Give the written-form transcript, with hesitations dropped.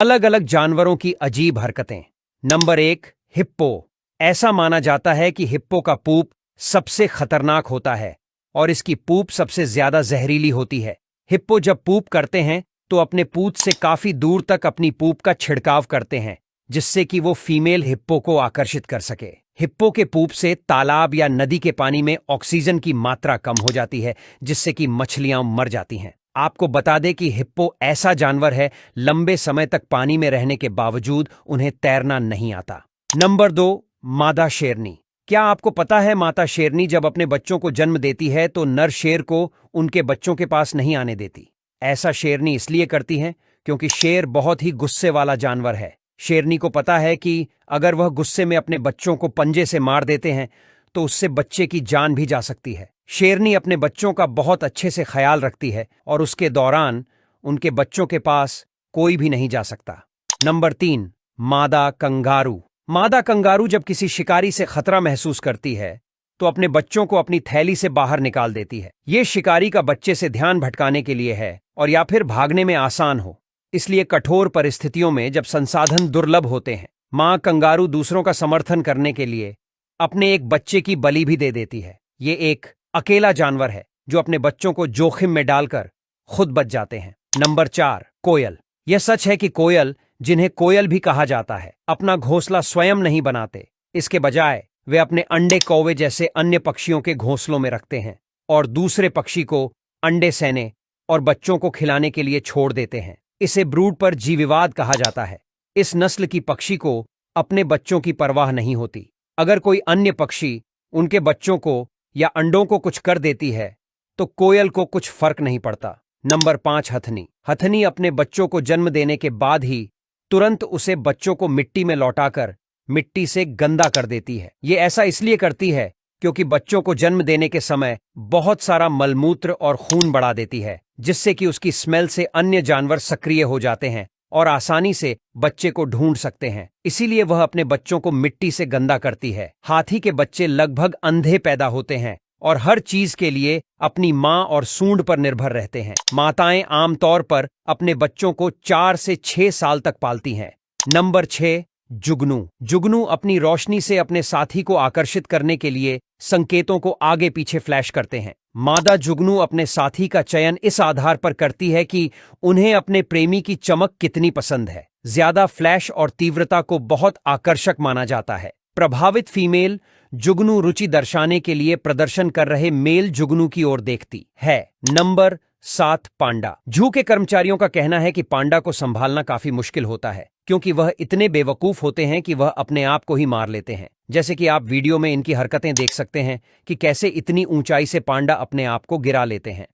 अलग अलग जानवरों की अजीब हरकतें। Number 1, hippo. ऐसा माना जाता है कि हिप्पो का पूप सबसे खतरनाक होता है और इसकी पूप सबसे ज्यादा जहरीली होती है। हिप्पो जब पूप करते हैं तो अपने पूंछ से काफी दूर तक अपनी पूप का छिड़काव करते हैं, जिससे कि वो फीमेल हिप्पो को आकर्षित कर सके। हिप्पो के पूप से तालाब या नदी के पानी में ऑक्सीजन की मात्रा कम हो जाती है, जिससे कि मछलियां मर जाती हैं। आपको बता दें कि हिप्पो ऐसा जानवर है, लंबे समय तक पानी में रहने के बावजूद उन्हें तैरना नहीं आता। नंबर 2, मादा शेरनी। क्या आपको पता है माता शेरनी जब अपने बच्चों को जन्म देती है तो नर शेर को उनके बच्चों के पास नहीं आने देती। ऐसा शेरनी इसलिए करती है क्योंकि शेर बहुत ही गुस्से वाला जानवर है। शेरनी को पता है कि अगर वह गुस्से में अपने बच्चों को पंजे से मार देते हैं तो उससे बच्चे की जान भी जा सकती है। शेरनी अपने बच्चों का बहुत अच्छे से ख्याल रखती है और उसके दौरान उनके बच्चों के पास कोई भी नहीं जा सकता। नंबर 3, मादा कंगारू। मादा कंगारू जब किसी शिकारी से खतरा महसूस करती है तो अपने बच्चों को अपनी थैली से बाहर निकाल देती है। यह शिकारी का बच्चे से ध्यान भटकाने के लिए है और या फिर भागने में आसान हो। इसलिए कठोर परिस्थितियों में जब संसाधन दुर्लभ होते हैं, मां कंगारू दूसरों का समर्थन करने के लिए अपने एक बच्चे की बलि भी दे देती है। ये एक अकेला जानवर है जो अपने बच्चों को जोखिम में डालकर खुद बच जाते हैं। नंबर 4, कोयल। यह सच है कि कोयल, जिन्हें कोयल भी कहा जाता है, अपना घोंसला स्वयं नहीं बनाते। इसके बजाय वे अपने अंडे कौवे जैसे अन्य पक्षियों के घोंसलों में रखते हैं और दूसरे पक्षी को अंडे सेने और बच्चों को खिलाने के लिए छोड़ देते हैं। इसे ब्रूड पर जीविवाद कहा जाता है। इस नस्ल की पक्षी को अपने बच्चों की परवाह नहीं होती। अगर कोई अन्य पक्षी उनके बच्चों को या अंडों को कुछ कर देती है तो कोयल को कुछ फर्क नहीं पड़ता। नंबर 5, हथनी। हथनी अपने बच्चों को जन्म देने के बाद ही तुरंत उसे बच्चों को मिट्टी में लौटाकर मिट्टी से गंदा कर देती है। ये ऐसा इसलिए करती है क्योंकि बच्चों को जन्म देने के समय बहुत सारा मलमूत्र और खून बढ़ा देती है, जिससे कि उसकी स्मेल से अन्य जानवर सक्रिय हो जाते हैं और आसानी से बच्चे को ढूंढ सकते हैं। इसीलिए वह अपने बच्चों को मिट्टी से गंदा करती है। हाथी के बच्चे लगभग अंधे पैदा होते हैं और हर चीज के लिए अपनी मां और सूंड पर निर्भर रहते हैं। माताएं आमतौर पर अपने बच्चों को 4 से 6 साल तक पालती हैं। नंबर 6, जुगनू। जुगनू अपनी रोशनी से अपने साथी को आकर्षित करने के लिए संकेतों को आगे पीछे फ्लैश करते हैं। मादा जुगनू अपने साथी का चयन इस आधार पर करती है कि उन्हें अपने प्रेमी की चमक कितनी पसंद है। ज्यादा फ्लैश और तीव्रता को बहुत आकर्षक माना जाता है। प्रभावित फीमेल जुगनू रुचि दर्शाने के लिए प्रदर्शन कर रहे मेल जुगनू की ओर देखती है। नंबर 7, पांडा। जू के कर्मचारियों का कहना है कि पांडा को संभालना काफी मुश्किल होता है क्योंकि वह इतने बेवकूफ होते हैं कि वह अपने आप को ही मार लेते हैं। जैसे कि आप वीडियो में इनकी हरकतें देख सकते हैं कि कैसे इतनी ऊंचाई से पांडा अपने आप को गिरा लेते हैं।